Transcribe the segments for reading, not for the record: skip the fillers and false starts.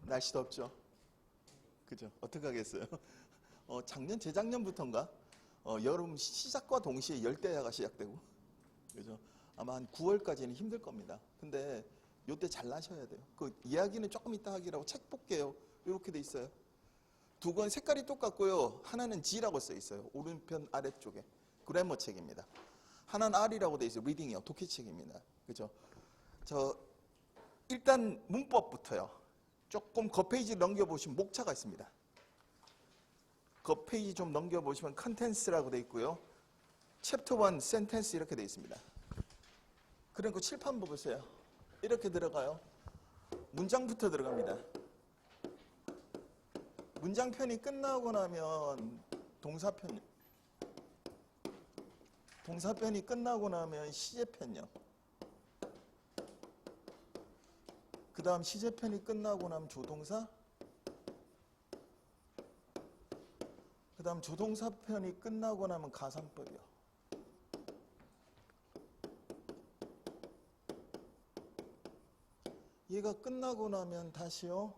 날씨 덥죠? 그죠? 어떻게 하겠어요? 작년, 재작년부터인가? 여름 시작과 동시에 열대야가 시작되고, 그죠? 아마 한 9월까지는 힘들 겁니다. 근데 요때 잘 나셔야 돼요. 그 이야기는 조금 이따 하기라고 책 볼게요. 이렇게 돼 있어요. 두 권 색깔이 똑같고요. 하나는 G라고 써 있어요. 오른편 아래쪽에. 그래머 책입니다. 하나는 R이라고 돼 있어요. 리딩이요. 독해책입니다. 그죠? 일단 문법부터요. 조금 겉페이지 넘겨보시면 목차가 있습니다. 겉페이지 좀 넘겨보시면 컨텐츠라고 돼 있고요. 챕터 1 센텐스 이렇게 돼 있습니다. 그리고 칠판 보세요. 이렇게 들어가요. 문장부터 들어갑니다. 문장편이 끝나고 나면 동사편이 끝나고 나면 시제편이요. 그 다음 시제편이 끝나고 나면 조동사, 그 다음 조동사편이 끝나고 나면 가상법이요. 얘가 끝나고 나면 다시요.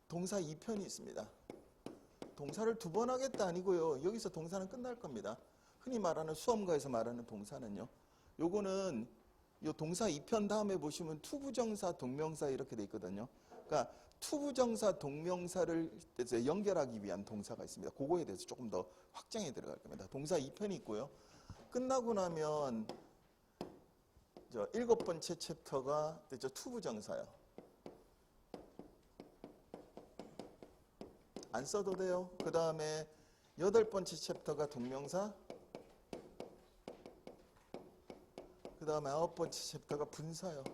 동사 2편이 있습니다. 동사를 두 번 하겠다 아니고요. 여기서 동사는 끝날 겁니다. 흔히 말하는 수험가에서 말하는 동사는요. 요거는 요 동사 2편 다음에 보시면 투부정사, 동명사 이렇게 돼 있거든요. 그러니까 투부정사, 동명사를 연결하기 위한 동사가 있습니다. 그거에 대해서 조금 더 확장해 들어갈 겁니다. 동사 2편이 있고요. 끝나고 나면 7번째 챕터가 투부정사요. 안 써도 돼요. 그 다음에 8번째 챕터가 동명사, 그 다음에 9번째 챕터가 분사요.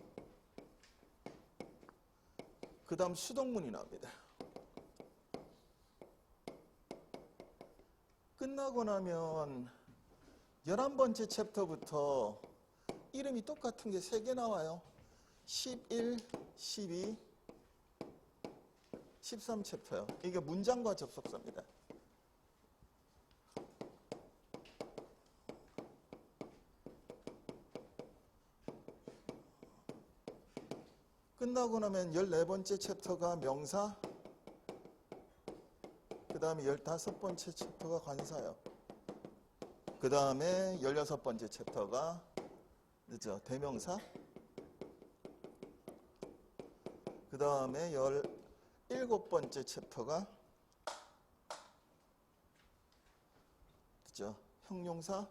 그 다음 수동문이 나옵니다. 끝나고 나면 11번째 챕터부터 이름이 똑같은 게 3개 나와요. 11, 12, 13챕터요. 이게 문장과 접속사입니다. 끝나고 나면 14번째 챕터가 명사, 그 다음에 15번째 챕터가 관사요. 그 다음에 16번째 챕터가 대명사, 그 다음에 17번째 챕터가 형용사,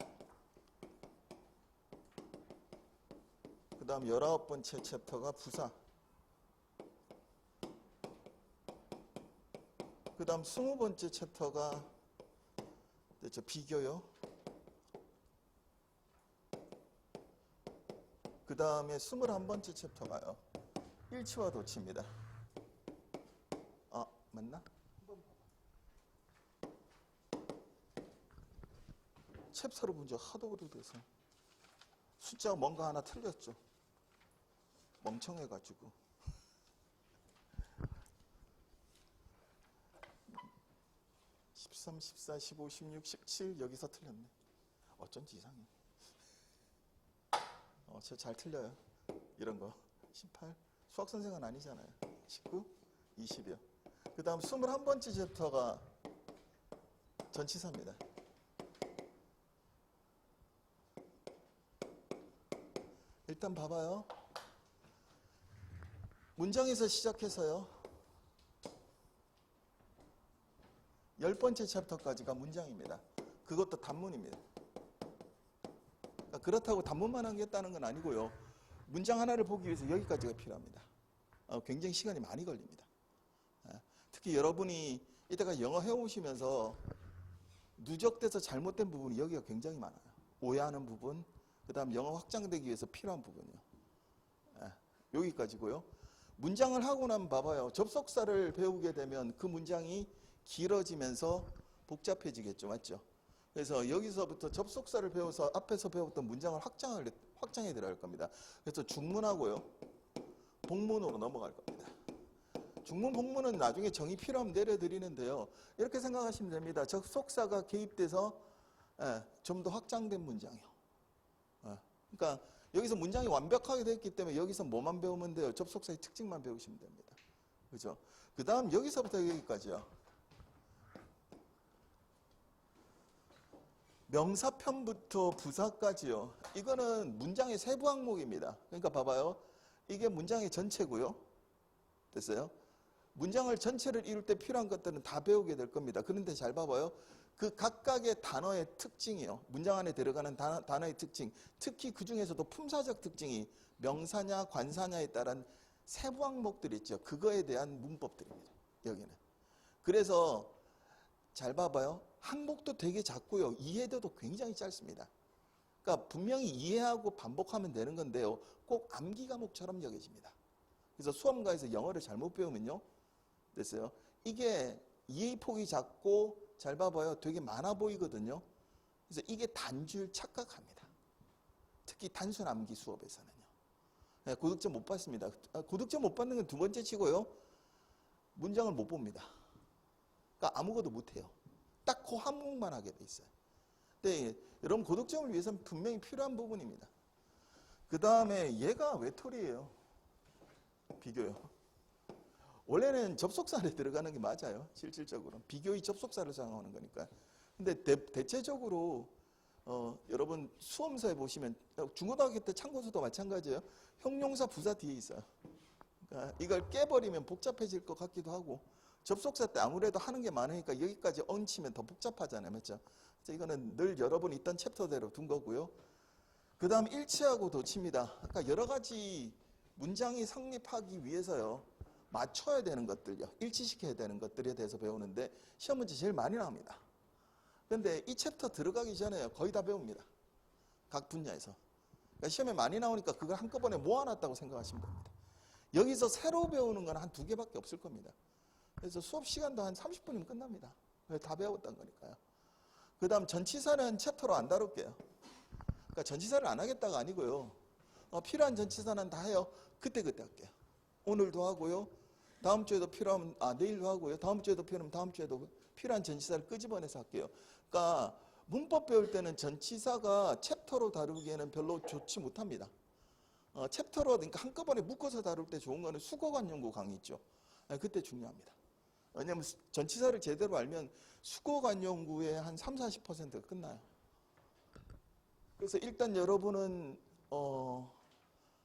그 다음 19번째 챕터가 부사, 그 다음 20번째 챕터가 비교요. 그 다음에 21번째 챕터가요. 일치와 도치입니다. 맞나? 챕터로 문제 하도 오래돼서 숫자가 뭔가 하나 틀렸죠. 멍청해가지고. 13, 14, 15, 16, 17 여기서 틀렸네. 어쩐지 이상해. 저 잘 틀려요. 이런 거. 18. 수학선생은 아니잖아요. 19, 20이요. 그 다음 21번째 챕터가 전치사입니다. 일단 봐봐요. 문장에서 시작해서요. 10번째 챕터까지가 문장입니다. 그것도 단문입니다. 그렇다고 단문만 하겠다는 건 아니고요. 문장 하나를 보기 위해서 여기까지가 필요합니다. 굉장히 시간이 많이 걸립니다. 특히 여러분이 이때가 영어 해오시면서 누적돼서 잘못된 부분이 여기가 굉장히 많아요. 오해하는 부분, 그 다음 영어 확장되기 위해서 필요한 부분이요. 여기까지고요. 문장을 하고 나면 봐봐요. 접속사를 배우게 되면 그 문장이 길어지면서 복잡해지겠죠. 맞죠? 그래서 여기서부터 접속사를 배워서 앞에서 배웠던 문장을 확장해 들어갈 겁니다. 그래서 중문하고요. 복문으로 넘어갈 겁니다. 중문, 복문은 나중에 정의 필요하면 내려드리는데요. 이렇게 생각하시면 됩니다. 접속사가 개입돼서 좀 더 확장된 문장이요. 그러니까 여기서 문장이 완벽하게 됐기 때문에 여기서 뭐만 배우면 돼요? 접속사의 특징만 배우시면 됩니다. 그죠? 그 다음 여기서부터 여기까지요. 명사편부터 부사까지요. 이거는 문장의 세부 항목입니다. 그러니까 봐봐요. 이게 문장의 전체고요. 됐어요? 문장을 전체를 이룰 때 필요한 것들은 다 배우게 될 겁니다. 그런데 잘 봐봐요. 그 각각의 단어의 특징이요. 문장 안에 들어가는 단어의 특징, 특히 그 중에서도 품사적 특징이 명사냐 관사냐에 따른 세부 항목들이 있죠. 그거에 대한 문법들입니다. 여기는. 그래서 잘 봐봐요. 항목도 되게 작고요. 이해도도 굉장히 짧습니다. 그러니까 분명히 이해하고 반복하면 되는 건데요. 꼭 암기 과목처럼 여겨집니다. 그래서 수험가에서 영어를 잘못 배우면요. 됐어요? 이게 이해 폭이 작고 잘 봐봐요. 되게 많아 보이거든요. 그래서 이게 단줄 착각합니다. 특히 단순 암기 수업에서는요. 네, 고득점 못 받습니다. 고득점 못 받는 건 두 번째 치고요. 문장을 못 봅니다. 그러니까 아무것도 못해요. 딱 그 항목만 하게 돼 있어요. 근데 여러분 고득점을 위해서는 분명히 필요한 부분입니다. 그 다음에 얘가 외톨이에요. 비교요. 원래는 접속사 안에 들어가는 게 맞아요. 실질적으로. 비교의 접속사를 사용하는 거니까. 근데 대체적으로 여러분 수험서에 보시면 중고등학교 때 참고서도 마찬가지예요. 형용사 부사 뒤에 있어요. 그러니까 이걸 깨버리면 복잡해질 것 같기도 하고 접속사 때 아무래도 하는 게 많으니까 여기까지 얹히면 더 복잡하잖아요. 맞죠? 그래서 이거는 늘 여러분 있던 챕터대로 둔 거고요. 그 다음 일치하고 도치입니다. 아까 여러 가지 문장이 성립하기 위해서요. 맞춰야 되는 것들요. 일치시켜야 되는 것들에 대해서 배우는데 시험 문제 제일 많이 나옵니다. 그런데 이 챕터 들어가기 전에 거의 다 배웁니다. 각 분야에서. 그러니까 시험에 많이 나오니까 그걸 한꺼번에 모아놨다고 생각하시면 됩니다. 여기서 새로 배우는 건 한 2개밖에 없을 겁니다. 그래서 수업 시간도 한 30분이면 끝납니다. 다 배웠던 거니까요. 그 다음 전치사는 챕터로 안 다룰게요. 그러니까 전치사를 안 하겠다가 아니고요. 필요한 전치사는 다 해요. 그때그때 할게요. 오늘도 하고요. 다음 주에도 필요하면 내일도 하고요. 다음 주에도 필요하면 다음 주에도 필요한 전치사를 끄집어내서 할게요. 그러니까 문법 배울 때는 전치사가 챕터로 다루기에는 별로 좋지 못합니다. 챕터로 그러니까 한꺼번에 묶어서 다룰 때 좋은 거는 수거관 연구 강의 있죠. 그때 중요합니다. 왜냐하면 전치사를 제대로 알면 수거관 연구의 한 30-40%가 끝나요. 그래서 일단 여러분은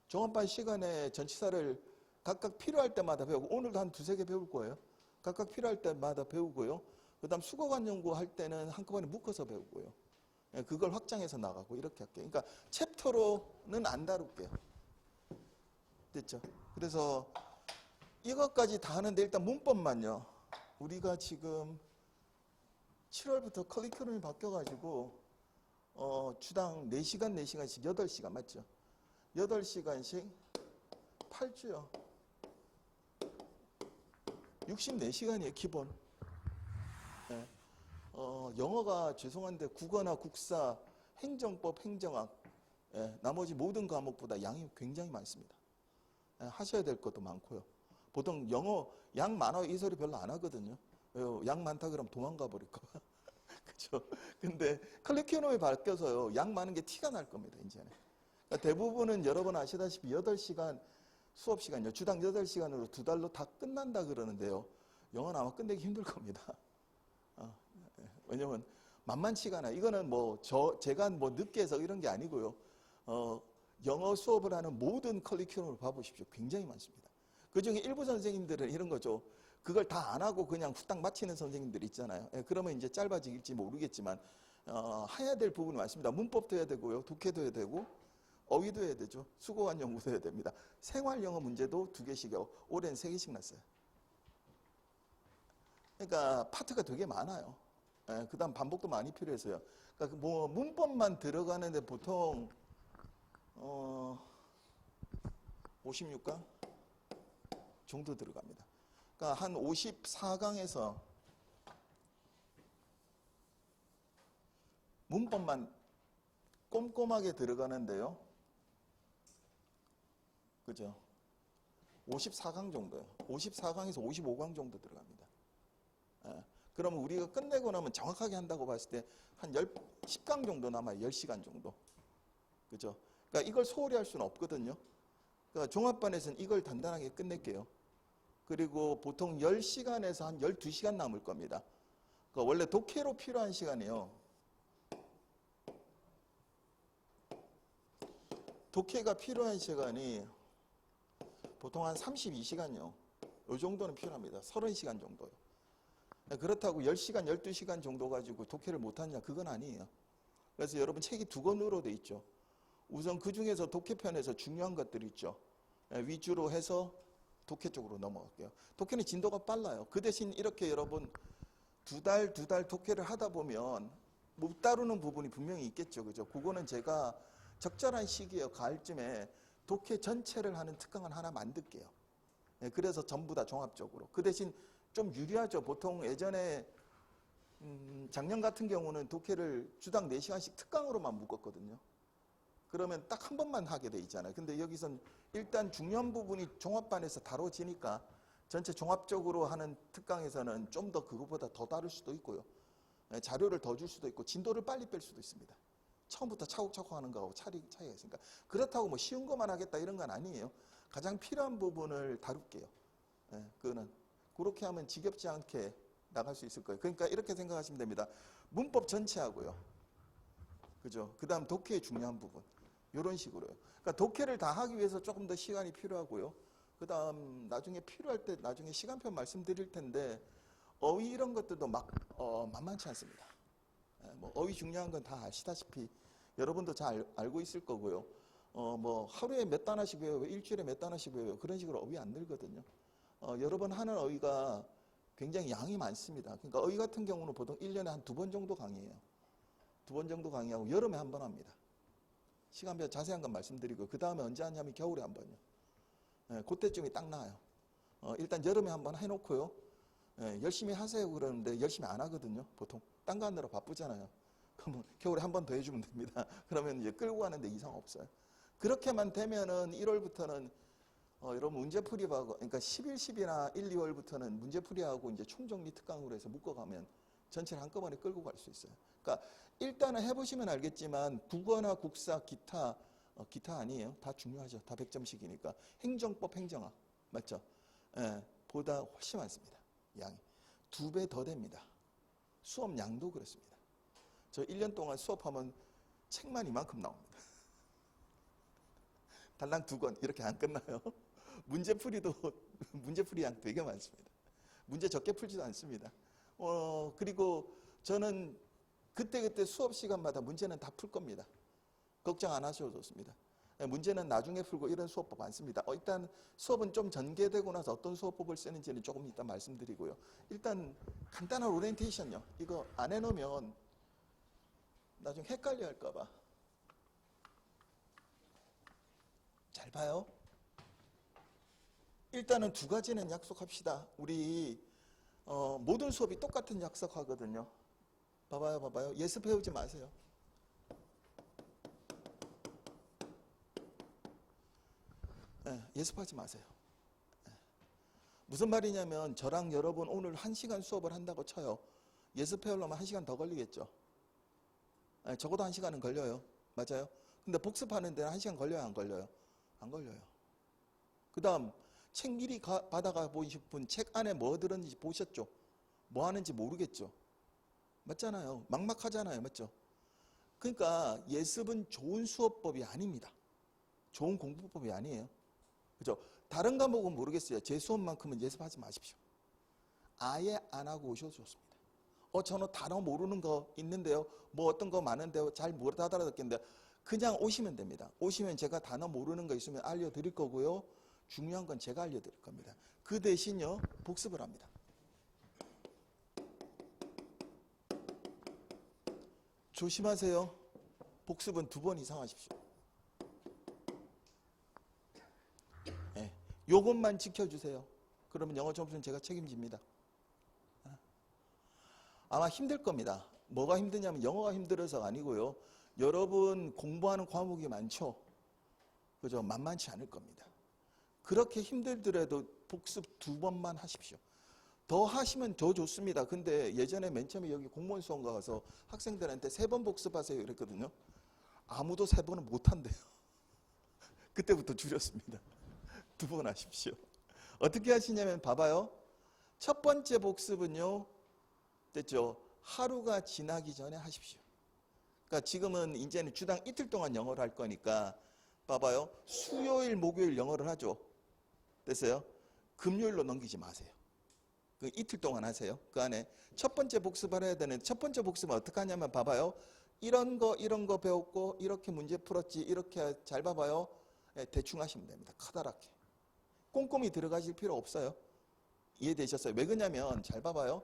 종합반 시간에 전치사를 각각 필요할 때마다 배우고 오늘도 한 2-3개 배울 거예요. 각각 필요할 때마다 배우고요. 그 다음 수거관 연구할 때는 한꺼번에 묶어서 배우고요. 그걸 확장해서 나가고 이렇게 할게요. 그러니까 챕터로는 안 다룰게요. 됐죠? 그래서 이것까지 다 하는데 일단 문법만요. 우리가 지금 7월부터 커리큘럼이 바뀌어가지고 주당 4시간, 4시간씩 8시간 맞죠? 8시간씩 8주요. 64시간이에요, 기본. 네. 영어가 죄송한데 국어나 국사, 행정법, 행정학, 나머지 모든 과목보다 양이 굉장히 많습니다. 하셔야 될 것도 많고요. 보통 영어 양 많아 이 소리 별로 안 하거든요. 양 많다 그러면 도망가 버릴 거. 그렇죠? 근데 커리큘럼이 바뀌어서요. 양 많은 게 티가 날 겁니다, 이제는. 그러니까 대부분은 여러분 아시다시피 8시간 수업 시간요. 주당 8시간으로 2달로 다 끝난다 그러는데요. 영어는 아마 끝내기 힘들 겁니다. 왜냐면 만만치가 않아요. 이거는 제가 늦게 해서 이런 게 아니고요. 영어 수업을 하는 모든 커리큘럼을 봐보십시오. 굉장히 많습니다. 그중에 일부 선생님들은 이런 거죠. 그걸 다 안 하고 그냥 후딱 마치는 선생님들이 있잖아요. 그러면 이제 짧아질지 모르겠지만 해야 될 부분이 많습니다. 문법도 해야 되고요. 독해도 해야 되고 어휘도 해야 되죠. 수거관 연구도 해야 됩니다. 생활영어 문제도 2개씩이요. 올해는 3개씩 났어요. 그러니까 파트가 되게 많아요. 그 다음 반복도 많이 필요해서요. 그러니까 문법만 들어가는데 보통 56강 정도 들어갑니다. 그러니까 한 54강에서 문법만 꼼꼼하게 들어가는데요. 그죠? 54강 정도요. 54강에서 55강 정도 들어갑니다. 그러면 우리가 끝내고 나면 정확하게 한다고 봤을 때 한 10강 정도 남아요. 10시간 정도. 그죠? 그러니까 이걸 소홀히 할 수는 없거든요. 그러니까 종합반에서는 이걸 단단하게 끝낼게요. 그리고 보통 10시간에서 한 12시간 남을 겁니다. 그러니까 원래 독해로 필요한 시간이요. 독해가 필요한 시간이 보통 한 32시간요. 이 정도는 필요합니다. 30시간 정도요. 그렇다고 10시간, 12시간 정도 가지고 독해를 못하냐? 그건 아니에요. 그래서 여러분 책이 두 권으로 돼 있죠. 우선 그 중에서 독해편에서 중요한 것들 있죠. 위주로 해서 독해 쪽으로 넘어갈게요. 독해는 진도가 빨라요. 그 대신 이렇게 여러분 두 달 독해를 하다 보면 못 다루는 부분이 분명히 있겠죠. 그죠? 그거는 제가 적절한 시기에 가을쯤에 독해 전체를 하는 특강을 하나 만들게요. 그래서 전부 다 종합적으로. 그 대신 좀 유리하죠. 보통 예전에 작년 같은 경우는 독해를 주당 4시간씩 특강으로만 묶었거든요. 그러면 딱 한 번만 하게 돼 있잖아요. 근데 여기선 일단 중요한 부분이 종합반에서 다뤄지니까 전체 종합적으로 하는 특강에서는 좀 더 그것보다 더 다룰 수도 있고요. 자료를 더 줄 수도 있고 진도를 빨리 뺄 수도 있습니다. 처음부터 차곡차곡 하는 거하고 차이가 있으니까. 그렇다고 뭐 쉬운 것만 하겠다 이런 건 아니에요. 가장 필요한 부분을 다룰게요. 그거는 그렇게 하면 지겹지 않게 나갈 수 있을 거예요. 그러니까 이렇게 생각하시면 됩니다. 문법 전체하고요. 그죠? 그 다음 독해의 중요한 부분. 이런 식으로요. 그러니까 독해를 다 하기 위해서 조금 더 시간이 필요하고요. 그 다음 나중에 필요할 때 나중에 시간표 말씀드릴 텐데 어휘 이런 것들도 만만치 않습니다. 뭐 어휘 중요한 건 다 아시다시피 여러분도 잘 알고 있을 거고요. 뭐 하루에 몇 단어씩 외워요, 일주일에 몇 단어씩 외워요. 그런 식으로 어휘 안 늘거든요. 여러 번 하는 어휘가 굉장히 양이 많습니다. 그러니까 어휘 같은 경우는 보통 1년에 한 2번 정도 강의해요. 2번 정도 강의하고 여름에 한 번 합니다. 시간별 자세한 건 말씀드리고 그 다음에 언제 하냐면 겨울에 한 번요. 그때쯤이 딱 나와요. 일단 여름에 한 번 해놓고요. 열심히 하세요 그러는데 열심히 안 하거든요. 보통 딴 거 하느라 바쁘잖아요. 그럼 겨울에 한 번 더 해주면 됩니다. 그러면 이제 끌고 가는데 이상 없어요. 그렇게만 되면은 1월부터는 여러분 문제풀이하고 그러니까 11, 12나 1, 2월부터는 문제풀이하고 이제 총정리 특강으로 해서 묶어가면 전체를 한꺼번에 끌고 갈 수 있어요. 그러니까 일단은 해보시면 알겠지만 국어나 국사, 기타 아니에요. 다 중요하죠. 다 100점씩이니까. 행정법, 행정학 맞죠? 보다 훨씬 많습니다. 양이 2배 더 됩니다. 수업 양도 그렇습니다. 저 1년 동안 수업하면 책만 이만큼 나옵니다. 달랑 2권 이렇게 안 끝나요. 문제풀이 양 되게 많습니다. 문제 적게 풀지도 않습니다. 그리고 저는 그때 수업 시간마다 문제는 다 풀 겁니다. 걱정 안 하셔도 좋습니다. 문제는 나중에 풀고 이런 수업법 안 씁니다. 일단 수업은 좀 전개되고 나서 어떤 수업법을 쓰는지는 조금 이따 말씀드리고요. 일단 간단한 오리엔테이션요. 이거 안 해놓으면 나중에 헷갈려 할까 봐. 잘 봐요. 일단은 2가지는 약속합시다. 우리 모든 수업이 똑같은 약속하거든요. 봐봐요. 예습 해오지 마세요. 예습하지 마세요. 무슨 말이냐면 저랑 여러분 오늘 1시간 수업을 한다고 쳐요. 예습해오려면 1시간 더 걸리겠죠. 적어도 1시간은 걸려요. 맞아요? 근데 복습하는 데는 1시간 걸려요? 안 걸려요? 안 걸려요. 그 다음 책 미리 받아가 보신 분 책 안에 뭐 들었는지 보셨죠? 뭐 하는지 모르겠죠? 맞잖아요. 막막하잖아요. 맞죠? 그러니까 예습은 좋은 수업법이 아닙니다. 좋은 공부법이 아니에요. 그죠? 다른 과목은 모르겠어요. 제 수업만큼은 예습하지 마십시오. 아예 안 하고 오셔도 좋습니다. 저는 단어 모르는 거 있는데요. 뭐 어떤 거 많은데요. 잘 못 알아듣겠는데 그냥 오시면 됩니다. 오시면 제가 단어 모르는 거 있으면 알려드릴 거고요. 중요한 건 제가 알려드릴 겁니다. 그 대신요. 복습을 합니다. 조심하세요. 복습은 2번 이상 하십시오. 요것만 지켜주세요. 그러면 영어 점수는 제가 책임집니다. 아마 힘들 겁니다. 뭐가 힘드냐면 영어가 힘들어서가 아니고요. 여러분 공부하는 과목이 많죠. 그죠? 만만치 않을 겁니다. 그렇게 힘들더라도 복습 2번만 하십시오. 더 하시면 더 좋습니다. 근데 예전에 맨 처음에 여기 공무원 수험 가서 학생들한테 3번 복습하세요 이랬거든요. 아무도 3번은 못 한대요. 그때부터 줄였습니다. 2번 하십시오. 어떻게 하시냐면 봐봐요. 첫 번째 복습은요. 됐죠? 하루가 지나기 전에 하십시오. 그러니까 지금은 이제는 주당 이틀 동안 영어를 할 거니까 봐봐요. 수요일, 목요일 영어를 하죠. 됐어요? 금요일로 넘기지 마세요. 그 이틀 동안 하세요. 그 안에 첫 번째 복습을 해야 되는데 첫 번째 복습은 어떻게 하냐면 봐봐요. 이런 거 배웠고 이렇게 문제 풀었지 이렇게 잘 봐봐요. 대충 하시면 됩니다. 커다랗게. 꼼꼼히 들어가실 필요 없어요. 이해되셨어요? 왜 그러냐면 잘 봐봐요.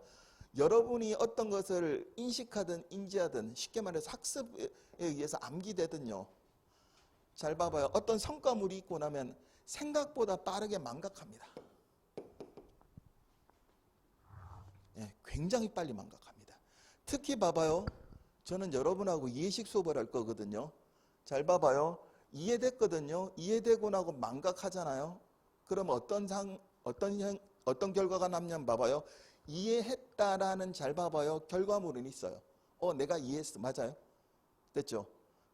여러분이 어떤 것을 인식하든 인지하든 쉽게 말해서 학습에 의해서 암기되든요. 잘 봐봐요. 어떤 성과물이 있고 나면 생각보다 빠르게 망각합니다. 굉장히 빨리 망각합니다. 특히 봐봐요. 저는 여러분하고 이해식 수업을 할 거거든요. 잘 봐봐요. 이해됐거든요. 이해되고 나고 망각하잖아요. 그럼 어떤 결과가 남냐면 봐봐요. 이해했다라는 잘 봐봐요. 결과물은 있어요. 내가 이해했어. 맞아요. 됐죠?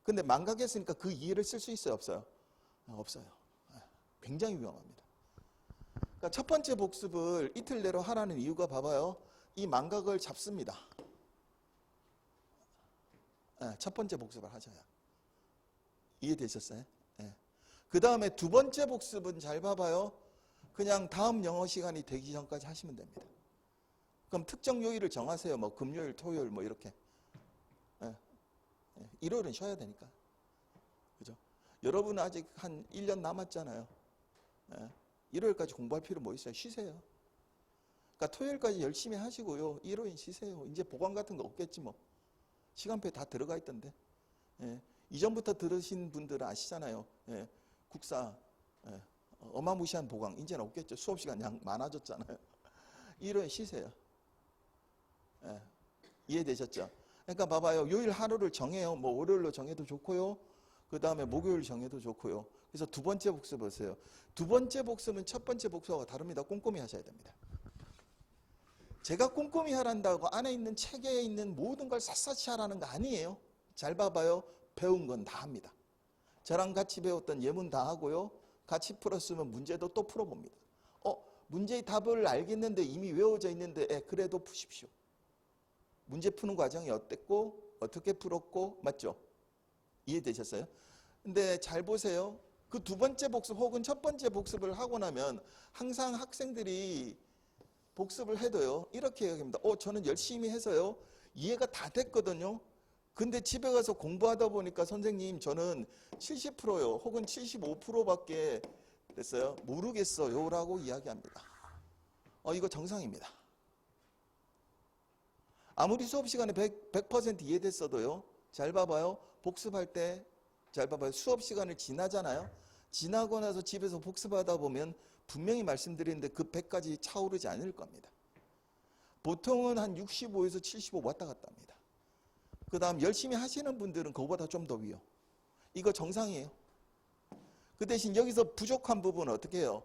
근데 망각했으니까 그 이해를 쓸 수 있어요? 없어요? 없어요. 굉장히 위험합니다. 그러니까 첫 번째 복습을 이틀 내로 하라는 이유가 봐봐요. 이 망각을 잡습니다. 첫 번째 복습을 하셔야. 이해되셨어요? 그 다음에 두 번째 복습은 잘 봐봐요. 그냥 다음 영어 시간이 되기 전까지 하시면 됩니다. 그럼 특정 요일을 정하세요. 뭐 금요일, 토요일 뭐 이렇게. 일요일은 쉬어야 되니까. 그죠? 여러분 아직 한 1년 남았잖아요. 일요일까지 공부할 필요 뭐 있어요? 쉬세요. 그러니까 토요일까지 열심히 하시고요. 일요일 쉬세요. 이제 보강 같은 거 없겠지 뭐. 시간표에 다 들어가 있던데. 이전부터 들으신 분들은 아시잖아요. 국사 어마무시한 보강 이제는 없겠죠. 수업 시간 양 많아졌잖아요. 일요일 쉬세요. 이해되셨죠? 그러니까 봐봐요. 요일 하루를 정해요. 뭐 월요일로 정해도 좋고요. 그 다음에 목요일 정해도 좋고요. 그래서 두 번째 복습 보세요. 두 번째 복습은 첫 번째 복습하고 다릅니다. 꼼꼼히 하셔야 됩니다. 제가 꼼꼼히 하란다고 안에 있는 책에 있는 모든 걸 샅샅이 하라는 거 아니에요. 잘 봐봐요. 배운 건 다 합니다. 저랑 같이 배웠던 예문 다 하고요. 같이 풀었으면 문제도 또 풀어봅니다. 문제의 답을 알겠는데 이미 외워져 있는데 그래도 푸십시오. 문제 푸는 과정이 어땠고 어떻게 풀었고 맞죠? 이해되셨어요? 근데 잘 보세요. 그 두 번째 복습 혹은 첫 번째 복습을 하고 나면 항상 학생들이 복습을 해도요. 이렇게 얘기합니다. 저는 열심히 해서요. 이해가 다 됐거든요. 근데 집에 가서 공부하다 보니까 선생님 저는 70%요. 혹은 75%밖에 됐어요. 모르겠어요. 라고 이야기합니다. 이거 정상입니다. 아무리 수업 시간에 100% 이해됐어도요. 잘 봐봐요. 복습할 때 잘 봐봐요. 수업 시간을 지나잖아요. 지나고 나서 집에서 복습하다 보면 분명히 말씀드리는데 그 100까지 차오르지 않을 겁니다. 보통은 한 65에서 75 왔다 갔다 합니다. 그 다음 열심히 하시는 분들은 그거보다 좀 더 위요. 이거 정상이에요. 그 대신 여기서 부족한 부분은 어떻게 해요?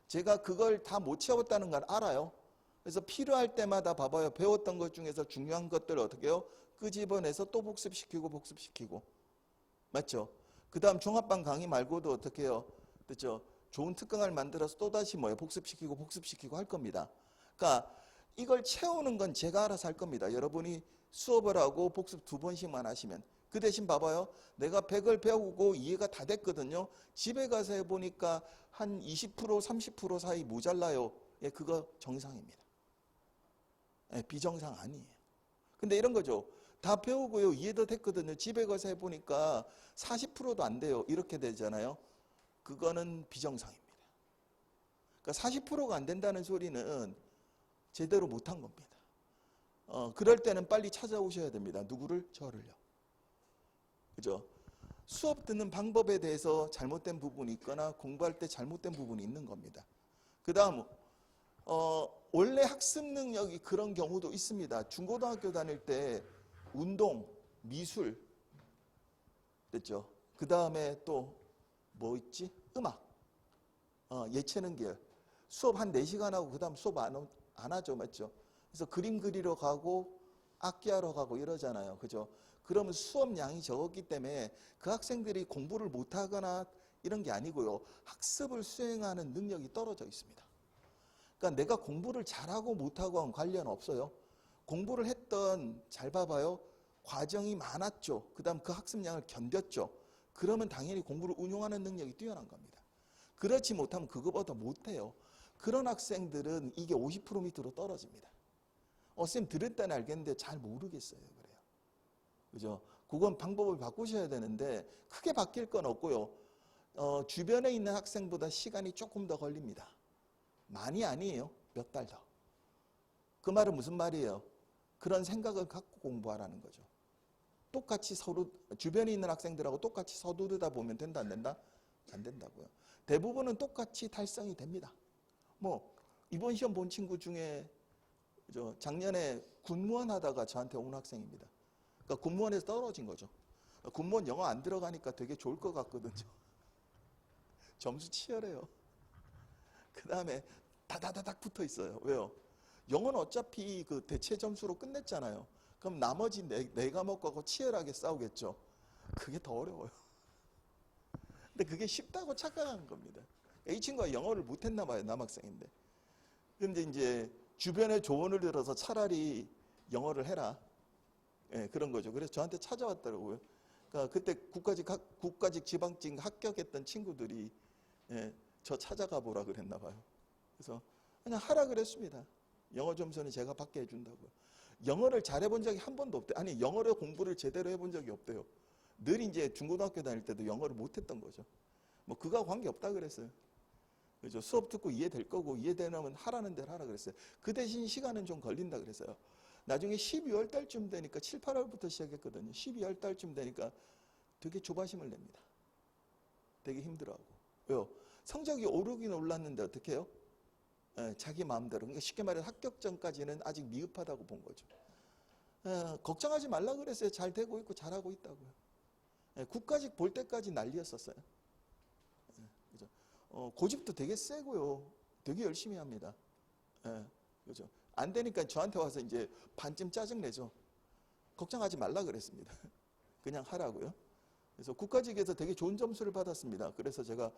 제가 그걸 다 못 채웠다는 걸 알아요. 그래서 필요할 때마다 봐봐요. 배웠던 것 중에서 중요한 것들을 어떻게 해요? 끄집어내서 또 복습시키고. 맞죠? 그 다음 종합반 강의 말고도 어떻게 해요? 그렇죠? 좋은 특강을 만들어서 또다시 복습시키고 할 겁니다. 그러니까 이걸 채우는 건 제가 알아서 할 겁니다. 여러분이 수업을 하고 복습 2번씩만 하시면. 그 대신 봐봐요. 내가 100을 배우고 이해가 다 됐거든요. 집에 가서 해보니까 한 20% 30% 사이 모자라요. 그거 정상입니다. 비정상 아니에요. 근데 이런 거죠. 다 배우고요. 이해도 됐거든요. 집에 가서 해보니까 40%도 안 돼요. 이렇게 되잖아요. 그거는 비정상입니다. 그러니까 40%가 안 된다는 소리는 제대로 못한 겁니다. 그럴 때는 빨리 찾아오셔야 됩니다. 누구를? 저를요. 그죠? 수업 듣는 방법에 대해서 잘못된 부분이 있거나 공부할 때 잘못된 부분이 있는 겁니다. 그 다음 원래 학습 능력이 그런 경우도 있습니다. 중고등학교 다닐 때 운동, 미술 됐죠? 그 다음에 또 뭐 있지? 음악, 예체능 계열 수업 한 4시간 하고 그 다음 수업 안 하죠. 맞죠? 그래서 그림 그리러 가고 악기하러 가고 이러잖아요. 그죠? 그러면 수업 양이 적었기 때문에 그 학생들이 공부를 못하거나 이런 게 아니고요. 학습을 수행하는 능력이 떨어져 있습니다. 그러니까 내가 공부를 잘하고 못하고는 관련 없어요. 공부를 했던, 잘 봐봐요. 과정이 많았죠. 그 다음 그 학습량을 견뎠죠. 그러면 당연히 공부를 운용하는 능력이 뛰어난 겁니다. 그렇지 못하면 그거보다 못해요. 그런 학생들은 이게 50% 밑으로 떨어집니다. 쌤 들었다니 알겠는데 잘 모르겠어요. 그래요. 그죠? 그건 방법을 바꾸셔야 되는데 크게 바뀔 건 없고요. 주변에 있는 학생보다 시간이 조금 더 걸립니다. 많이 아니에요. 몇 달 더. 그 말은 무슨 말이에요? 그런 생각을 갖고 공부하라는 거죠. 똑같이 서로 주변에 있는 학생들하고 똑같이 서두르다 보면 된다 안 된다? 안 된다고요. 대부분은 똑같이 달성이 됩니다. 뭐 이번 시험 본 친구 중에 작년에 군무원 하다가 저한테 온 학생입니다. 그러니까 군무원에서 떨어진 거죠. 군무원 영어 안 들어가니까 되게 좋을 것 같거든요. 점수 치열해요. 그 다음에 다다다닥 붙어 있어요. 왜요? 영어는 어차피 그 대체 점수로 끝냈잖아요. 그럼 나머지 네 과목하고 치열하게 싸우겠죠. 그게 더 어려워요. 근데 그게 쉽다고 착각한 겁니다. 이 친구가 영어를 못했나 봐요. 남학생인데. 근데 이제 주변에 조언을 들어서 차라리 영어를 해라. 예, 그런 거죠. 그래서 저한테 찾아왔더라고요. 그러니까 그때 국가직 지방직 합격했던 친구들이 저 찾아가 보라 그랬나 봐요. 그래서 그냥 하라 그랬습니다. 영어 점수는 제가 받게 해준다고요. 영어를 잘해본 적이 한 번도 없대요. 아니 영어를 공부를 제대로 해본 적이 없대요. 늘 이제 중고등학교 다닐 때도 영어를 못했던 거죠. 뭐 그거와 관계없다 그랬어요. 그죠? 수업 듣고 이해될 거고 이해되면 하라는 대로 하라 그랬어요. 그 대신 시간은 좀 걸린다 그랬어요. 나중에 12월 달쯤 되니까 7, 8월부터 시작했거든요. 12월 달쯤 되니까 되게 조바심을 냅니다. 되게 힘들어하고. 왜요? 성적이 오르긴 올랐는데 어떻게 해요? 자기 마음대로. 그러니까 쉽게 말해서 합격 전까지는 아직 미흡하다고 본 거죠. 걱정하지 말라 그랬어요. 잘 되고 있고 잘하고 있다고요. 국가직 볼 때까지 난리였었어요. 그죠? 고집도 되게 세고요. 되게 열심히 합니다. 그죠? 안 되니까 저한테 와서 이제 반쯤 짜증내죠. 걱정하지 말라 그랬습니다. 그냥 하라고요. 그래서 국가직에서 되게 좋은 점수를 받았습니다. 그래서 제가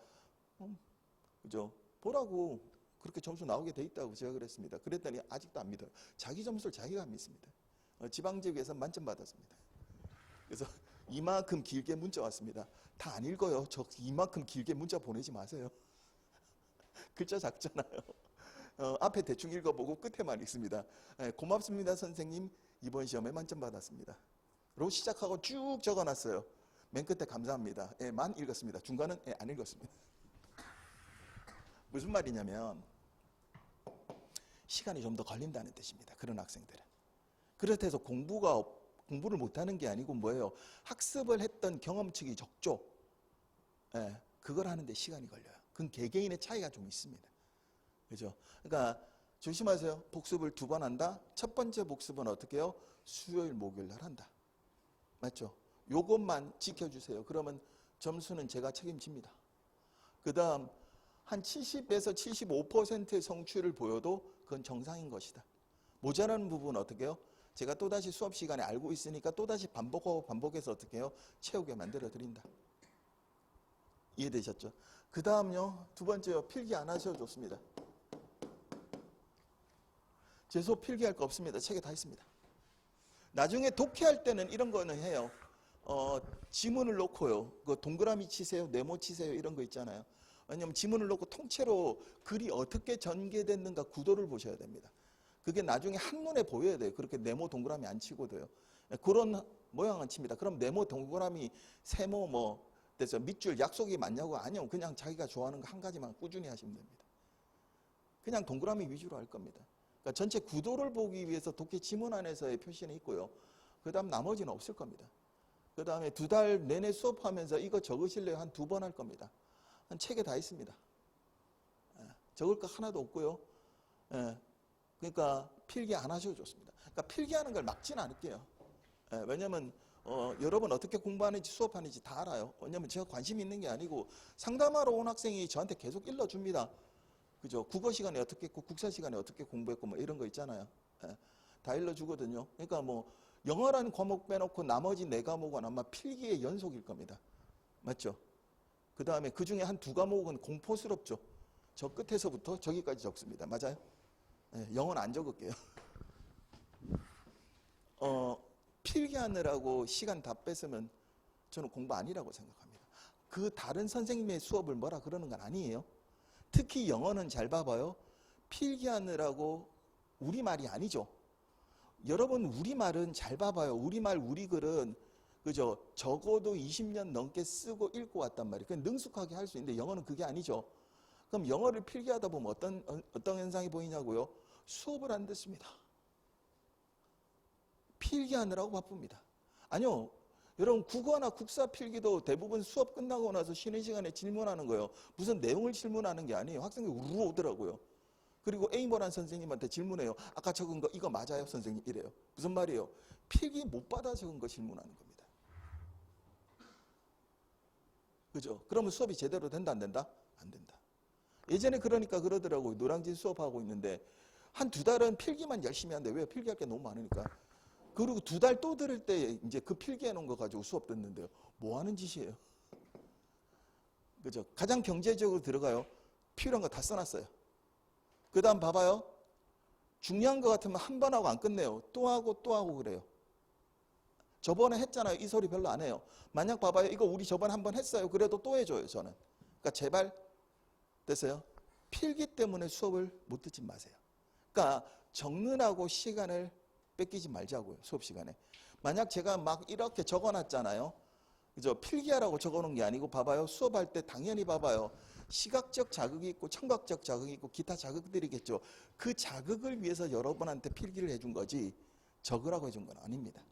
그죠? 보라고 그렇게 점수 나오게 돼 있다고 제가 그랬습니다. 그랬더니 아직도 안 믿어요. 자기 점수를 자기가 안 믿습니다. 지방직에서 만점 받았습니다. 그래서 이만큼 길게 문자 왔습니다. 다 안 읽어요. 저 이만큼 길게 문자 보내지 마세요. 글자 작잖아요. 앞에 대충 읽어보고 끝에만 읽습니다. 고맙습니다 선생님, 이번 시험에 만점 받았습니다. 로 시작하고 쭉 적어놨어요. 맨 끝에 감사합니다. 만 읽었습니다. 중간은 안 읽었습니다. 무슨 말이냐면 시간이 좀 더 걸린다는 뜻입니다. 그런 학생들은. 그렇다고 해서 공부를 못하는 게 아니고 뭐예요? 학습을 했던 경험치가 적죠. 그걸 하는데 시간이 걸려요. 그건 개개인의 차이가 좀 있습니다. 그죠? 그러니까 조심하세요. 복습을 2번 한다. 첫 번째 복습은 어떻게 해요? 수요일, 목요일 날 한다. 맞죠? 요것만 지켜주세요. 그러면 점수는 제가 책임집니다. 그 다음 한 70에서 75%의 성취를 보여도 그건 정상인 것이다. 모자라는 부분은 어떻게 해요? 제가 또다시 수업 시간에 알고 있으니까 또다시 반복하고 반복해서 어떻게 해요? 채우게 만들어 드린다. 이해되셨죠? 그 다음요, 두 번째요. 필기 안 하셔도 좋습니다. 제 수업 필기할 거 없습니다. 책에 다 있습니다. 나중에 독해할 때는 이런 거는 해요. 지문을 놓고요. 그 동그라미 치세요, 네모 치세요 이런 거 있잖아요. 왜냐하면 지문을 놓고 통째로 글이 어떻게 전개됐는가 구도를 보셔야 됩니다. 그게 나중에 한눈에 보여야 돼요. 그렇게 네모 동그라미 안 치고도요. 그런 모양은 칩니다. 그럼 네모 동그라미 세모 뭐 그래서 밑줄 약속이 맞냐고 아니요. 그냥 자기가 좋아하는 거 한 가지만 꾸준히 하시면 됩니다. 그냥 동그라미 위주로 할 겁니다. 그러니까 전체 구도를 보기 위해서 독해 지문 안에서의 표시는 있고요. 그 다음 나머지는 없을 겁니다. 그 다음에 2달 내내 수업하면서 이거 적으실래요? 한 2번 할 겁니다. 한 책에 다 있습니다. 적을 거 하나도 없고요. 그러니까 필기 안 하셔도 좋습니다. 그러니까 필기하는 걸 막지는 않을게요. 왜냐하면 여러분 어떻게 공부하는지 수업하는지 다 알아요. 왜냐하면 제가 관심 있는 게 아니고 상담하러 온 학생이 저한테 계속 일러줍니다. 그죠? 국어 시간에 어떻게 했고 국사 시간에 어떻게 공부했고 뭐 이런 거 있잖아요. 다 일러주거든요. 그러니까 뭐 영어라는 과목 빼놓고 나머지 4과목은 아마 필기의 연속일 겁니다. 맞죠? 그 다음에 그 중에 한 두 과목은 공포스럽죠. 저 끝에서부터 저기까지 적습니다. 맞아요? 네, 영어는 안 적을게요. 필기하느라고 시간 다 뺏으면 저는 공부 아니라고 생각합니다. 그 다른 선생님의 수업을 뭐라 그러는 건 아니에요. 특히 영어는 잘 봐봐요. 필기하느라고 우리말이 아니죠. 여러분 우리말은 잘 봐봐요. 우리말 우리글은 그죠? 적어도 20년 넘게 쓰고 읽고 왔단 말이에요. 그냥 능숙하게 할 수 있는데 영어는 그게 아니죠. 그럼 영어를 필기하다 보면 어떤 현상이 보이냐고요? 수업을 안 듣습니다. 필기하느라고 바쁩니다. 아니요. 여러분 국어나 국사 필기도 대부분 수업 끝나고 나서 쉬는 시간에 질문하는 거예요. 무슨 내용을 질문하는 게 아니에요. 학생들이 우르르 오더라고요. 그리고 A모란 선생님한테 질문해요. 아까 적은 거 이거 맞아요 선생님? 이래요. 무슨 말이에요? 필기 못 받아 적은 거 질문하는 겁니다. 그죠? 그러면 수업이 제대로 된다 안 된다? 안 된다. 예전에 그러니까 그러더라고요. 노량진 수업하고 있는데 한 두 달은 필기만 열심히 하는데 왜? 필기할 게 너무 많으니까. 그리고 두 달 또 들을 때 이제 그 필기해 놓은 거 가지고 수업 듣는데요. 뭐 하는 짓이에요? 그죠? 가장 경제적으로 들어가요. 필요한 거 다 써놨어요. 그 다음 봐봐요. 중요한 거 같으면 한 번 하고 안 끝내요. 또 하고 또 하고 그래요. 저번에 했잖아요. 이 소리 별로 안 해요. 만약 봐봐요. 이거 우리 저번에 한 번 했어요. 그래도 또 해줘요. 저는. 그러니까 제발 됐어요. 필기 때문에 수업을 못 듣지 마세요. 그러니까 적느라고 시간을 뺏기지 말자고요. 수업 시간에. 만약 제가 막 이렇게 적어놨잖아요. 그죠? 필기하라고 적어놓은 게 아니고 봐봐요. 수업할 때 당연히 봐봐요. 시각적 자극이 있고 청각적 자극이 있고 기타 자극들이겠죠. 그 자극을 위해서 여러분한테 필기를 해준 거지 적으라고 해준 건 아닙니다.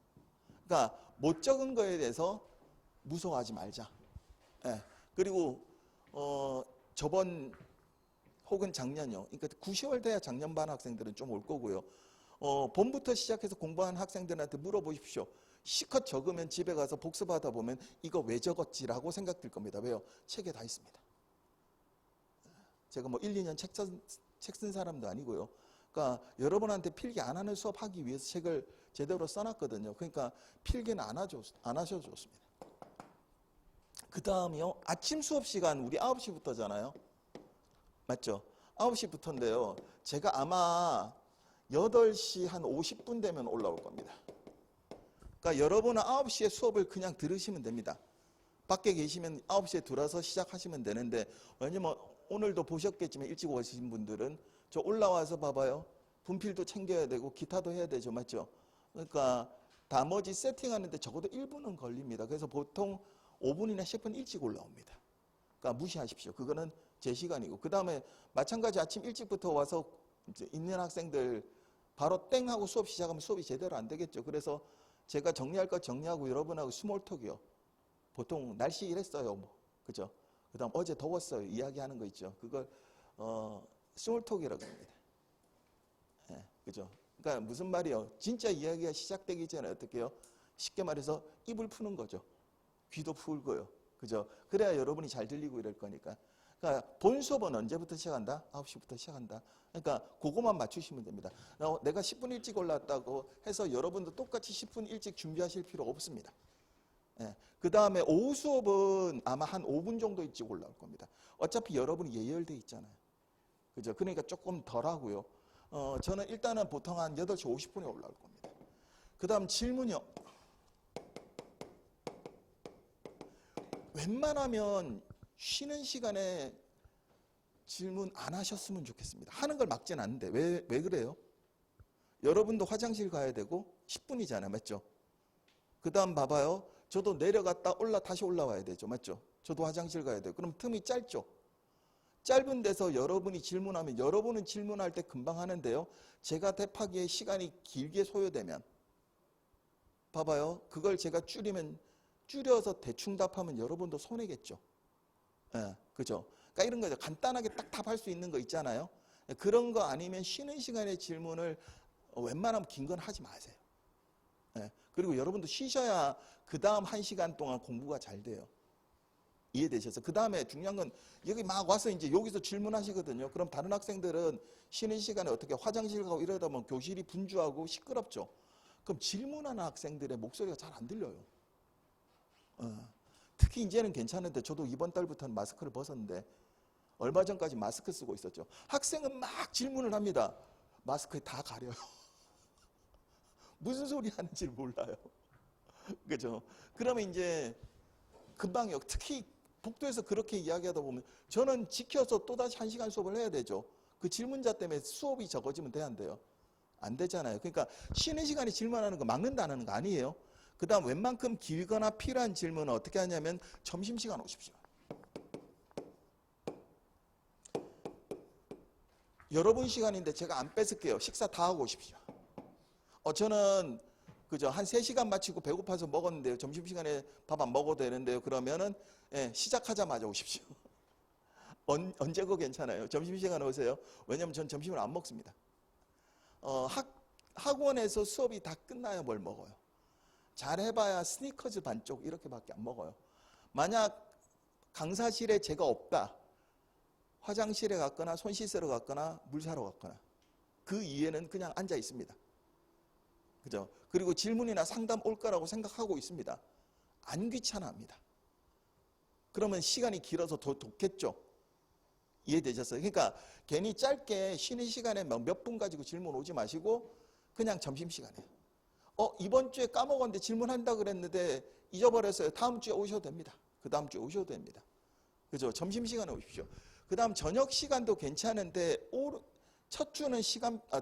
그러니까 못 적은 거에 대해서 무서워하지 말자. 예. 그리고 저번 혹은 작년요. 그러니까 9, 10월 돼야 작년 반 학생들은 좀 올 거고요. 봄부터 시작해서 공부한 학생들한테 물어보십시오. 시컷 적으면 집에 가서 복습하다 보면 이거 왜 적었지라고 생각될 겁니다. 왜요? 책에 다 있습니다. 제가 뭐 1, 2년 책 쓴 사람도 아니고요. 그러니까 여러분한테 필기 안 하는 수업 하기 위해서 책을 제대로 써놨거든요. 그러니까 필기는 안 하셔도 좋습니다. 그 다음이요. 아침 수업 시간 우리 9시부터잖아요. 맞죠? 9시부터인데요. 제가 아마 8시 한 50분 되면 올라올 겁니다. 그러니까 여러분은 9시에 수업을 그냥 들으시면 됩니다. 밖에 계시면 9시에 들어서 시작하시면 되는데 왜냐면 오늘도 보셨겠지만 일찍 오신 분들은 저 올라와서 봐봐요. 분필도 챙겨야 되고 기타도 해야 되죠. 맞죠? 그러니까 나머지 세팅하는데 적어도 1분은 걸립니다. 그래서 보통 5분이나 10분 일찍 올라옵니다. 그러니까 무시하십시오. 그거는 제 시간이고. 그 다음에 마찬가지 아침 일찍부터 와서 이제 있는 학생들 바로 땡 하고 수업 시작하면 수업이 제대로 안 되겠죠. 그래서 제가 정리할 거 정리하고 여러분하고 스몰톡이요. 보통 날씨 이랬어요. 뭐. 그죠? 그 다음 어제 더웠어요. 이야기하는 거 있죠. 그걸 스몰톡이라고 합니다. 예, 그죠? 그러니까 무슨 말이요? 진짜 이야기가 시작되기 전에 어떻게 해요? 쉽게 말해서 입을 푸는 거죠. 귀도 풀고요. 그죠? 그래야 여러분이 잘 들리고 이럴 거니까. 그러니까 본 수업은 언제부터 시작한다? 9시부터 시작한다. 그러니까 그거만 맞추시면 됩니다. 내가 10분 일찍 올랐다고 해서 여러분도 똑같이 10분 일찍 준비하실 필요 없습니다. 예. 그 다음에 오후 수업은 아마 한 5분 정도 일찍 올라올 겁니다. 어차피 여러분이 예열돼 있잖아요. 그죠? 그러니까 조금 덜 하고요. 저는 일단은 보통 한 8시 50분에 올라올 겁니다. 그 다음 질문이요. 웬만하면 쉬는 시간에 질문 안 하셨으면 좋겠습니다. 하는 걸 막진 않는데 왜 그래요? 여러분도 화장실 가야 되고 10분이잖아요. 맞죠? 그 다음 봐봐요. 저도 내려갔다 다시 올라와야 되죠. 맞죠? 저도 화장실 가야 돼요. 그럼 틈이 짧죠? 짧은 데서 여러분이 질문하면 여러분은 질문할 때 금방 하는데요. 제가 답하기에 시간이 길게 소요되면 봐봐요. 그걸 제가 줄여서 대충 답하면 여러분도 손해겠죠. 예, 그죠? 그러니까 이런 거죠. 간단하게 딱 답할 수 있는 거 있잖아요. 그런 거 아니면 쉬는 시간에 질문을 웬만하면 긴 건 하지 마세요. 예, 그리고 여러분도 쉬셔야 그 다음 1시간 동안 공부가 잘 돼요. 이해되셔서 그 다음에 중요한 건 여기 막 와서 이제 여기서 질문하시거든요. 그럼 다른 학생들은 쉬는 시간에 어떻게 화장실 가고 이러다 보면 교실이 분주하고 시끄럽죠. 그럼 질문하는 학생들의 목소리가 잘 안 들려요. 특히 이제는 괜찮은데 저도 이번 달부터는 마스크를 벗었는데 얼마 전까지 마스크 쓰고 있었죠. 학생은 막 질문을 합니다. 마스크에 다 가려요. 무슨 소리 하는지 몰라요. 그죠? 그러면 이제 금방요. 특히 복도에서 그렇게 이야기하다 보면 저는 지켜서 또다시 1시간 수업을 해야 되죠. 그 질문자 때문에 수업이 적어지면 돼야 안 돼요? 안 되잖아요. 그러니까 쉬는 시간에 질문하는 거 막는다는 거 아니에요. 그 다음 웬만큼 길거나 필요한 질문은 어떻게 하냐면 점심시간 오십시오. 여러분 시간인데 제가 안 뺏을게요. 식사 다 하고 오십시오. 저는 그죠, 한 3시간 마치고 배고파서 먹었는데요. 점심시간에 밥 안 먹어도 되는데요. 그러면은 시작하자마자 오십시오. 언제고 괜찮아요. 점심시간에 오세요. 왜냐면 전 점심을 안 먹습니다. 학원에서 수업이 다 끝나야 뭘 먹어요. 잘해봐야 스니커즈 반쪽 이렇게밖에 안 먹어요. 만약 강사실에 제가 없다. 화장실에 갔거나 손 씻으러 갔거나 물 사러 갔거나 그 이외에는 그냥 앉아 있습니다. 그죠? 그리고 질문이나 상담 올 거라고 생각하고 있습니다. 안 귀찮아합니다. 그러면 시간이 길어서 더 좋겠죠? 이해되셨어요? 그러니까 괜히 짧게 쉬는 시간에 몇 분 가지고 질문 오지 마시고 그냥 점심시간에 이번 주에 까먹었는데 질문한다 그랬는데 잊어버렸어요. 다음 주에 오셔도 됩니다. 그 다음 주에 오셔도 됩니다. 그죠? 점심시간에 오십시오. 그 다음 저녁 시간도 괜찮은데 첫 주는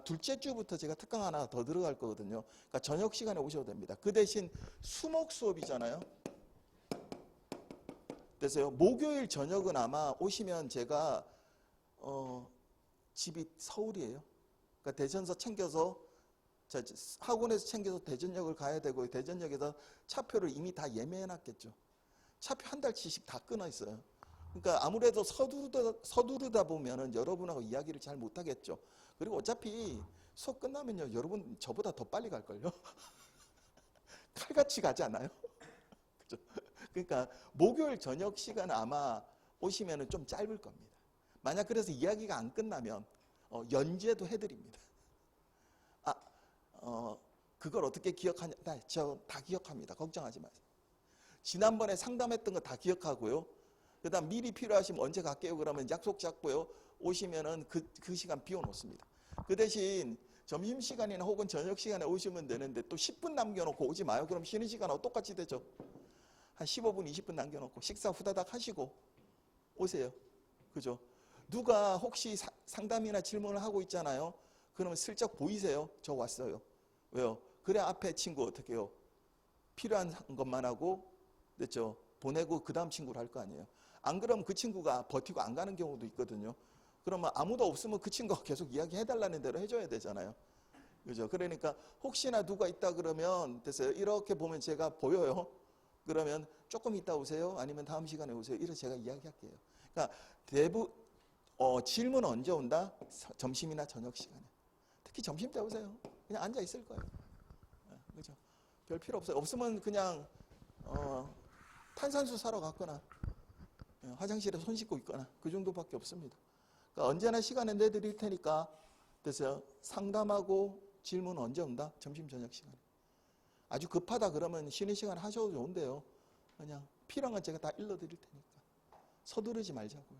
둘째 주부터 제가 특강 하나 더 들어갈 거거든요. 그러니까 저녁 시간에 오셔도 됩니다. 그 대신 수목 수업이잖아요. 그래서 목요일 저녁은 아마 오시면 제가 집이 서울이에요. 그러니까 대전서 챙겨서 학원에서 챙겨서 대전역을 가야 되고 대전역에서 차표를 이미 다 예매해 놨겠죠. 차표 한 달치씩 다 끊어 있어요. 그러니까 아무래도 서두르다 보면은 여러분하고 이야기를 잘 못하겠죠. 그리고 어차피 수업 끝나면요, 여러분 저보다 더 빨리 갈걸요. 칼같이 가지 않아요? 그죠? 그러니까 목요일 저녁 시간 아마 오시면은 좀 짧을 겁니다. 만약 그래서 이야기가 안 끝나면 연재도 해드립니다. 그걸 어떻게 기억하냐? 저 다 기억합니다. 걱정하지 마세요. 지난번에 상담했던 거 다 기억하고요. 그 다음 미리 필요하시면 언제 갈게요? 그러면 약속 잡고요. 오시면은 그 시간 비워놓습니다. 그 대신 점심시간이나 혹은 저녁시간에 오시면 되는데 또 10분 남겨놓고 오지 마요. 그럼 쉬는 시간하고 똑같이 되죠. 한 15분, 20분 남겨놓고 식사 후다닥 하시고 오세요. 그죠? 누가 혹시 상담이나 질문을 하고 있잖아요. 그러면 슬쩍 보이세요. 저 왔어요. 왜요? 그래 앞에 친구 어떻게 해요? 필요한 것만 하고 됐죠? 보내고 그 다음 친구를 할 거 아니에요. 안 그러면 그 친구가 버티고 안 가는 경우도 있거든요. 그러면 아무도 없으면 그 친구가 계속 이야기해달라는 대로 해줘야 되잖아요. 그죠? 그러니까 혹시나 누가 있다 그러면 됐어요. 이렇게 보면 제가 보여요. 그러면 조금 이따 오세요. 아니면 다음 시간에 오세요. 이렇게 제가 이야기할게요. 그러니까 질문 언제 온다? 점심이나 저녁 시간에. 특히 점심 때 오세요. 그냥 앉아 있을 거예요. 그죠? 별 필요 없어요. 없으면 그냥 탄산수 사러 갔거나 화장실에 손 씻고 있거나 그 정도밖에 없습니다. 그러니까 언제나 시간을 내드릴 테니까 됐어요. 상담하고 질문 언제 온다? 점심 저녁 시간에. 아주 급하다 그러면 쉬는 시간 하셔도 좋은데요. 그냥 필요한 건 제가 다 일러드릴 테니까 서두르지 말자고요.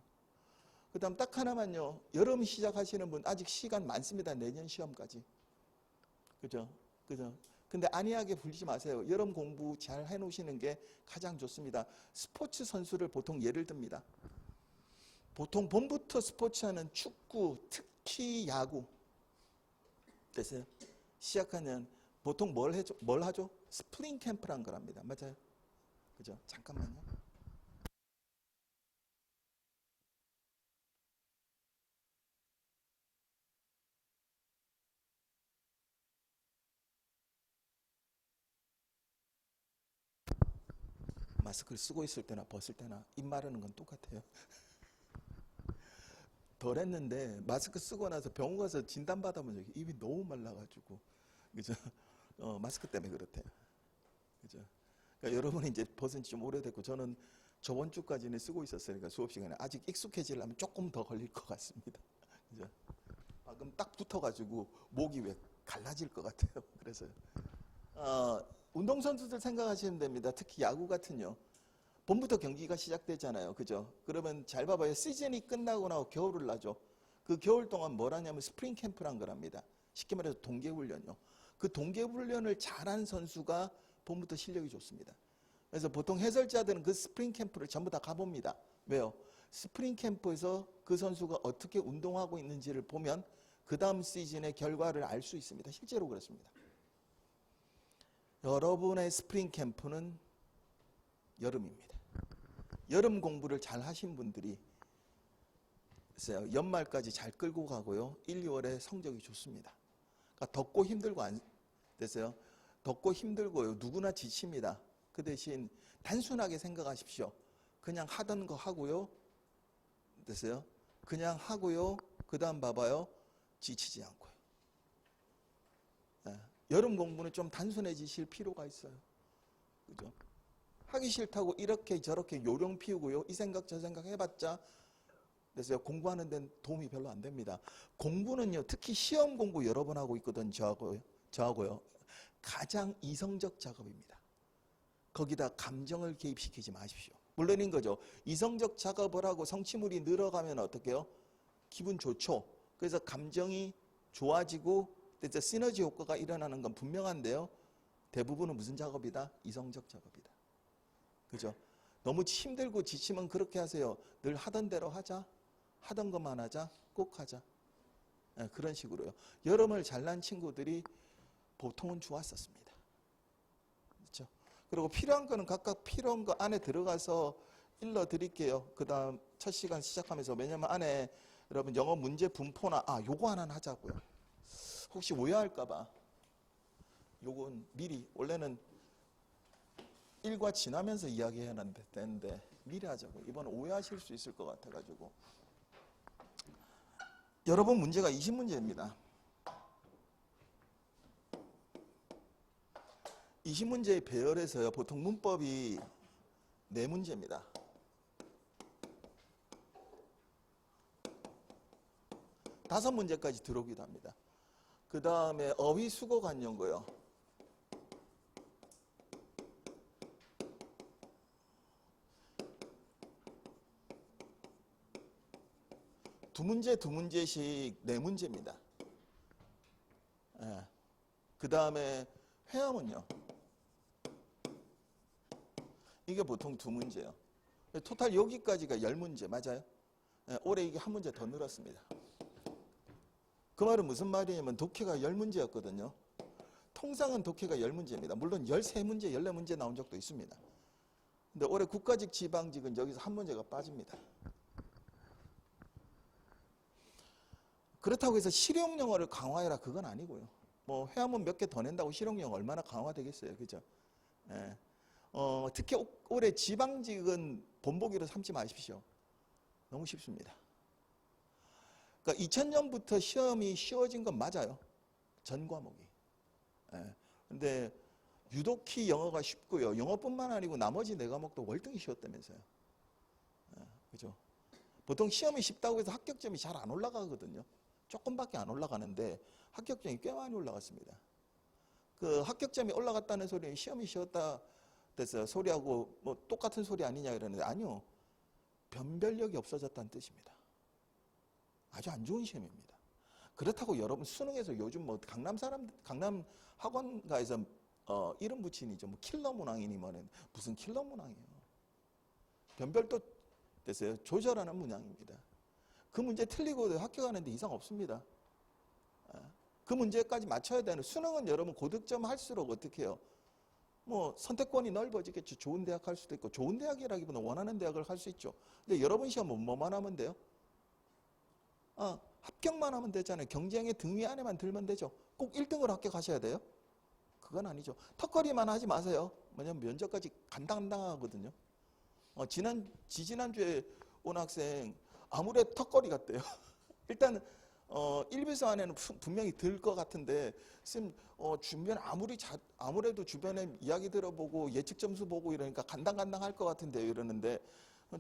그 다음 딱 하나만요. 여름 시작하시는 분 아직 시간 많습니다. 내년 시험까지. 그죠? 그죠? 근데 안이하게 불리지 마세요. 여름 공부 잘 해놓으시는 게 가장 좋습니다. 스포츠 선수를 보통 예를 듭니다. 보통 봄부터 스포츠하는 축구, 특히 야구. 됐어요? 시작하면 보통 뭘 하죠? 스프링 캠프란 걸 합니다. 맞아요? 그죠? 잠깐만요. 마스크를 쓰고 있을 때나 벗을 때나 입 마르는 건 똑같아요. 덜 했는데 마스크 쓰고 나서 병원 가서 진단 받아본 적이 입이 너무 말라가지고 그죠? 마스크 때문에 그렇대요. 그죠? 그러니까 여러분이 이제 벗은 지 좀 오래됐고 저는 저번 주까지는 쓰고 있었으니까 수업 시간에 아직 익숙해지려면 조금 더 걸릴 것 같습니다. 그죠? 그럼 딱 붙어가지고 목이 왜 갈라질 것 같아요. 그래서요. 운동선수들 생각하시면 됩니다. 특히 야구 같은요. 봄부터 경기가 시작되잖아요. 그죠? 그러면 잘 봐봐요. 시즌이 끝나고 나고 겨울을 나죠. 그 겨울 동안 뭘 하냐면 스프링 캠프란 거랍니다. 쉽게 말해서 동계훈련요. 그 동계훈련을 잘한 선수가 봄부터 실력이 좋습니다. 그래서 보통 해설자들은 그 스프링 캠프를 전부 다 가봅니다. 왜요? 스프링 캠프에서 그 선수가 어떻게 운동하고 있는지를 보면 그 다음 시즌의 결과를 알 수 있습니다. 실제로 그렇습니다. 여러분의 스프링 캠프는 여름입니다. 여름 공부를 잘 하신 분들이 연말까지 잘 끌고 가고요. 1, 2월에 성적이 좋습니다. 그러니까 덥고 힘들고 안 됐어요. 덥고 힘들고요. 누구나 지칩니다. 그 대신 단순하게 생각하십시오. 그냥 하던 거 하고요. 됐어요? 그냥 하고요. 그 다음 봐봐요. 지치지 않고요. 네. 여름 공부는 좀 단순해지실 필요가 있어요. 그죠? 하기 싫다고 이렇게 저렇게 요령 피우고요. 이 생각 저 생각 해봤자 그래서 공부하는 데는 도움이 별로 안 됩니다. 공부는요. 특히 시험 공부 여러 번 하고 있거든. 저하고요. 가장 이성적 작업입니다. 거기다 감정을 개입시키지 마십시오. 물론인 거죠. 이성적 작업을 하고 성취물이 늘어가면 어떻게 해요? 기분 좋죠. 그래서 감정이 좋아지고 시너지 효과가 일어나는 건 분명한데요. 대부분은 무슨 작업이다? 이성적 작업이다. 그죠? 너무 힘들고 지치면 그렇게 하세요. 늘 하던 대로 하자. 하던 것만 하자. 꼭 하자. 네, 그런 식으로요. 여름을 잘난 친구들이 보통은 좋았었습니다. 그렇죠? 그리고 필요한 거는 각각 필요한 거 안에 들어가서 일러 드릴게요. 그 다음 첫 시간 시작하면서. 왜냐면 안에 여러분 영어 문제 분포나 요거 하나는 하자고요. 혹시 오해할까봐 요건 미리 원래는 일과 지나면서 이야기해야 되는데 미리 하자고. 이번에 오해하실 수 있을 것 같아가지고. 여러분 문제가 20문제입니다. 20문제의 배열에서요. 보통 문법이 4문제입니다. 다섯 문제까지 들어오기도 합니다. 그 다음에 어휘 수거 관용어요. 두 문제씩 4문제입니다. 예. 그 다음에 회화문요. 이게 보통 2문제예요. 토탈 여기까지가 10문제 맞아요? 예. 올해 이게 1문제 더 늘었습니다. 그 말은 무슨 말이냐면 독해가 10문제였거든요. 통상은 독해가 10문제입니다. 물론 13문제, 14문제 나온 적도 있습니다. 근데 올해 국가직, 지방직은 여기서 1문제가 빠집니다. 그렇다고 해서 실용 영어를 강화해라 그건 아니고요. 뭐 회화문 몇 개 더 낸다고 실용 영어 얼마나 강화되겠어요. 그죠? 예. 특히 올해 지방직은 본보기로 삼지 마십시오. 너무 쉽습니다. 그러니까 2000년부터 시험이 쉬워진 건 맞아요. 전 과목이. 예. 근데 유독히 영어가 쉽고요. 영어뿐만 아니고 나머지 4과목도 월등히 쉬웠다면서요. 예. 그죠? 보통 시험이 쉽다고 해서 합격점이 잘 안 올라가거든요. 조금밖에 안 올라가는데 합격점이 꽤 많이 올라갔습니다. 그 합격점이 올라갔다는 소리는 시험이 쉬웠다 됐어요. 소리하고 뭐 똑같은 소리 아니냐 이러는데 아니요. 변별력이 없어졌다는 뜻입니다. 아주 안 좋은 시험입니다. 그렇다고 여러분 수능에서 요즘 뭐 강남 학원가에서 이름 붙이니죠. 뭐 킬러 문항이니 뭐는 무슨 킬러 문항이에요. 변별도 됐어요. 조절하는 문항입니다. 그 문제 틀리고 합격하는데 이상 없습니다. 그 문제까지 맞춰야 되는 수능은 여러분 고득점 할수록 어떻게 해요? 뭐 선택권이 넓어지겠죠. 좋은 대학 할 수도 있고 좋은 대학이라기보다 원하는 대학을 할 수 있죠. 근데 여러분 시험은 뭐만 하면 돼요? 합격만 하면 되잖아요. 경쟁의 등위 안에만 들면 되죠. 꼭 1등으로 합격하셔야 돼요? 그건 아니죠. 턱걸이만 하지 마세요. 왜냐면 면접까지 간당간당하거든요. 지지난주에 온 학생 아무래도 턱걸이 같대요. 일단 1비서 안에는 분명히 들 것 같은데 쌤 주변 아무래도 주변에 이야기 들어보고 예측 점수 보고 이러니까 간당간당할 것 같은데 이러는데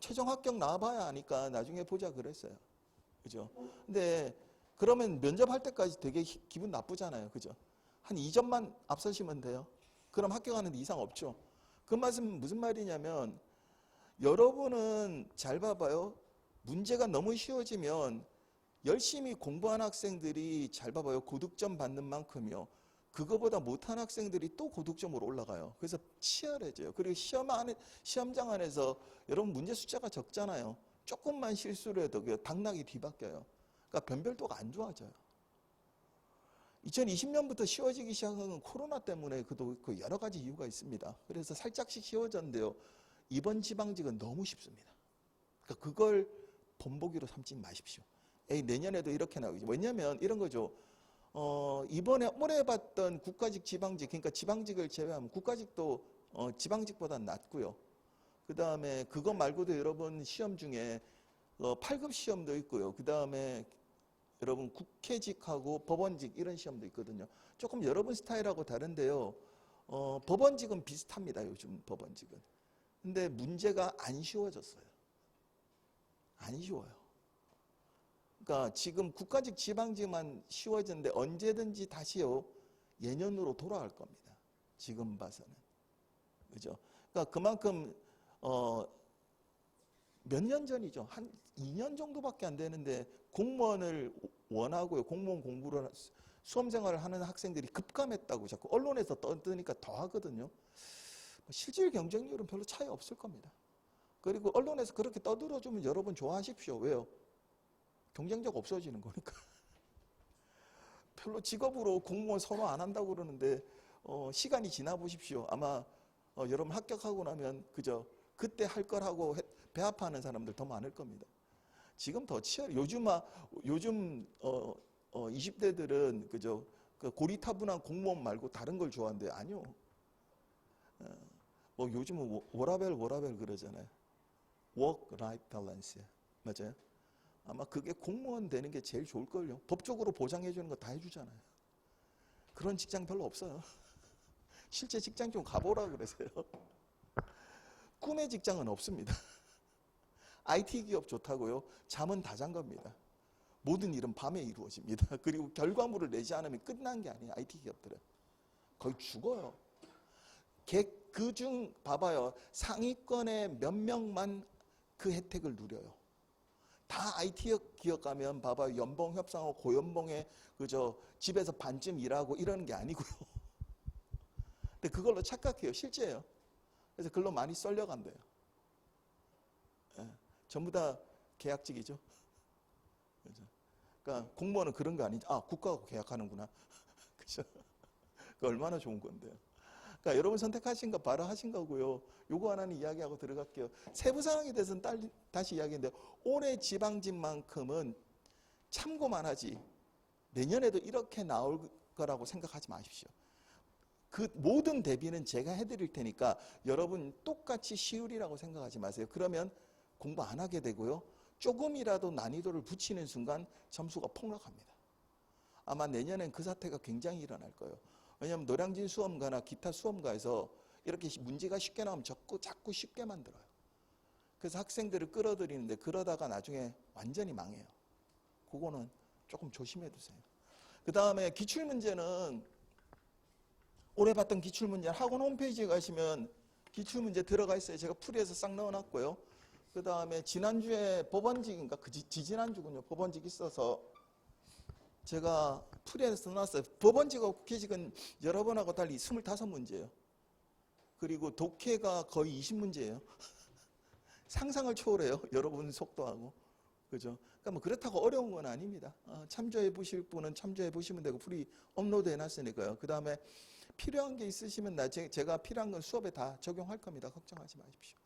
최종 합격 나와봐야 하니까 나중에 보자 그랬어요. 그죠? 근데 그러면 면접할 때까지 되게 기분 나쁘잖아요. 그죠? 한 2점만 앞서시면 돼요. 그럼 합격하는데 이상 없죠. 그 말씀 무슨 말이냐면 여러분은 잘 봐봐요. 문제가 너무 쉬워지면 열심히 공부한 학생들이 잘 봐봐요. 고득점 받는 만큼요. 그거보다 못한 학생들이 또 고득점으로 올라가요. 그래서 치열해져요. 그리고 시험장 안에서 여러분 문제 숫자가 적잖아요. 조금만 실수를 해도 당락이 뒤바뀌어요. 그러니까 변별도가 안 좋아져요. 2020년부터 쉬워지기 시작한 건 코로나 때문에 그 여러 가지 이유가 있습니다. 그래서 살짝씩 쉬워졌는데요. 이번 지방직은 너무 쉽습니다. 그러니까 그걸 본보기로 삼지 마십시오. 내년에도 이렇게 나오죠. 왜냐하면 이런 거죠. 이번에 올해 봤던 국가직, 지방직, 그러니까 지방직을 제외하면 국가직도 지방직보다 낫고요. 그 다음에 그거 말고도 여러분 시험 중에 8급 시험도 있고요. 그 다음에 여러분 국회직하고 법원직 이런 시험도 있거든요. 조금 여러분 스타일하고 다른데요. 법원직은 비슷합니다. 요즘 법원직은. 근데 문제가 안 쉬워졌어요. 안 쉬워요. 그러니까 지금 국가직 지방직만 쉬워졌는데 언제든지 다시요. 예년으로 돌아갈 겁니다. 지금 봐서는. 그죠? 그러니까 그만큼 몇 년 전이죠. 한 2년 정도밖에 안 되는데 공무원을 원하고요. 공무원 공부를 수험생활을 하는 학생들이 급감했다고 자꾸 언론에서 떠드니까 더 하거든요. 실질 경쟁률은 별로 차이 없을 겁니다. 그리고 언론에서 그렇게 떠들어주면 여러분 좋아하십시오. 왜요? 경쟁력 없어지는 거니까. 별로 직업으로 공무원 선호 안 한다고 그러는데 시간이 지나 보십시오. 아마 여러분 합격하고 나면 그저 그때 할 걸 하고 배합하는 사람들 더 많을 겁니다. 지금 더 치열해. 요즘 20대들은 그저 그 고리타분한 공무원 말고 다른 걸 좋아하는데 아니요. 뭐 요즘은 워라벨 그러잖아요. Work-life balance. 맞아요? 아마 그게 공무원 되는 게 제일 좋을걸요. 법적으로 보장해 주는 거 다 해주잖아요. 그런 직장 별로 없어요. 실제 직장 좀 가보라 그러세요. 꿈의 직장은 없습니다. IT 기업 좋다고요? 잠은 다 잔 겁니다. 모든 일은 밤에 이루어집니다. 그리고 결과물을 내지 않으면 끝난 게 아니에요. IT 기업들은. 거의 죽어요. 그중 봐봐요. 상위권의 몇 명만 그 혜택을 누려요. 다 IT 기업 가면 봐봐요. 연봉 협상하고 고연봉에 그저 집에서 반쯤 일하고 이러는 게 아니고요. 근데 그걸로 착각해요. 실제예요. 그래서 글로 많이 썰려간대요. 예, 전부 다 계약직이죠. 그죠? 그러니까 공무원은 그런 거 아니죠. 아, 국가하고 계약하는구나. 그죠? 그 얼마나 좋은 건데요. 그러니까 여러분 선택하신 거 바로 하신 거고요. 요거 하나는 이야기하고 들어갈게요. 세부 사항에 대해서는 다시 이야기했는데 올해 지방직만큼은 참고만 하지 내년에도 이렇게 나올 거라고 생각하지 마십시오. 그 모든 대비는 제가 해드릴 테니까 여러분 똑같이 쉬우리라고 생각하지 마세요. 그러면 공부 안 하게 되고요. 조금이라도 난이도를 붙이는 순간 점수가 폭락합니다. 아마 내년엔 그 사태가 굉장히 일어날 거예요. 왜냐하면 노량진 수험가나 기타 수험가에서 이렇게 문제가 쉽게 나오면 자꾸 쉽게 만들어요. 그래서 학생들을 끌어들이는데 그러다가 나중에 완전히 망해요. 그거는 조금 조심해 두세요. 그 다음에 기출문제는 올해 봤던 기출문제 학원 홈페이지에 가시면 기출문제 들어가 있어요. 제가 풀이해서 싹 넣어놨고요. 그 다음에 지난주에 법원직인가 지지난주군요. 법원직 있어서 제가 풀이해서 넣어놨어요. 법원직하고 국회직은 여러분하고 달리 25문제예요. 그리고 독해가 거의 20문제예요. 상상을 초월해요. 여러분 속도하고. 그죠? 그러니까 뭐 그렇다고 어려운 건 아닙니다. 참조해 보실 분은 참조해 보시면 되고 풀이 업로드 해놨으니까요. 그 다음에 필요한 게 있으시면 나중에 제가 필요한 건 수업에 다 적용할 겁니다. 걱정하지 마십시오.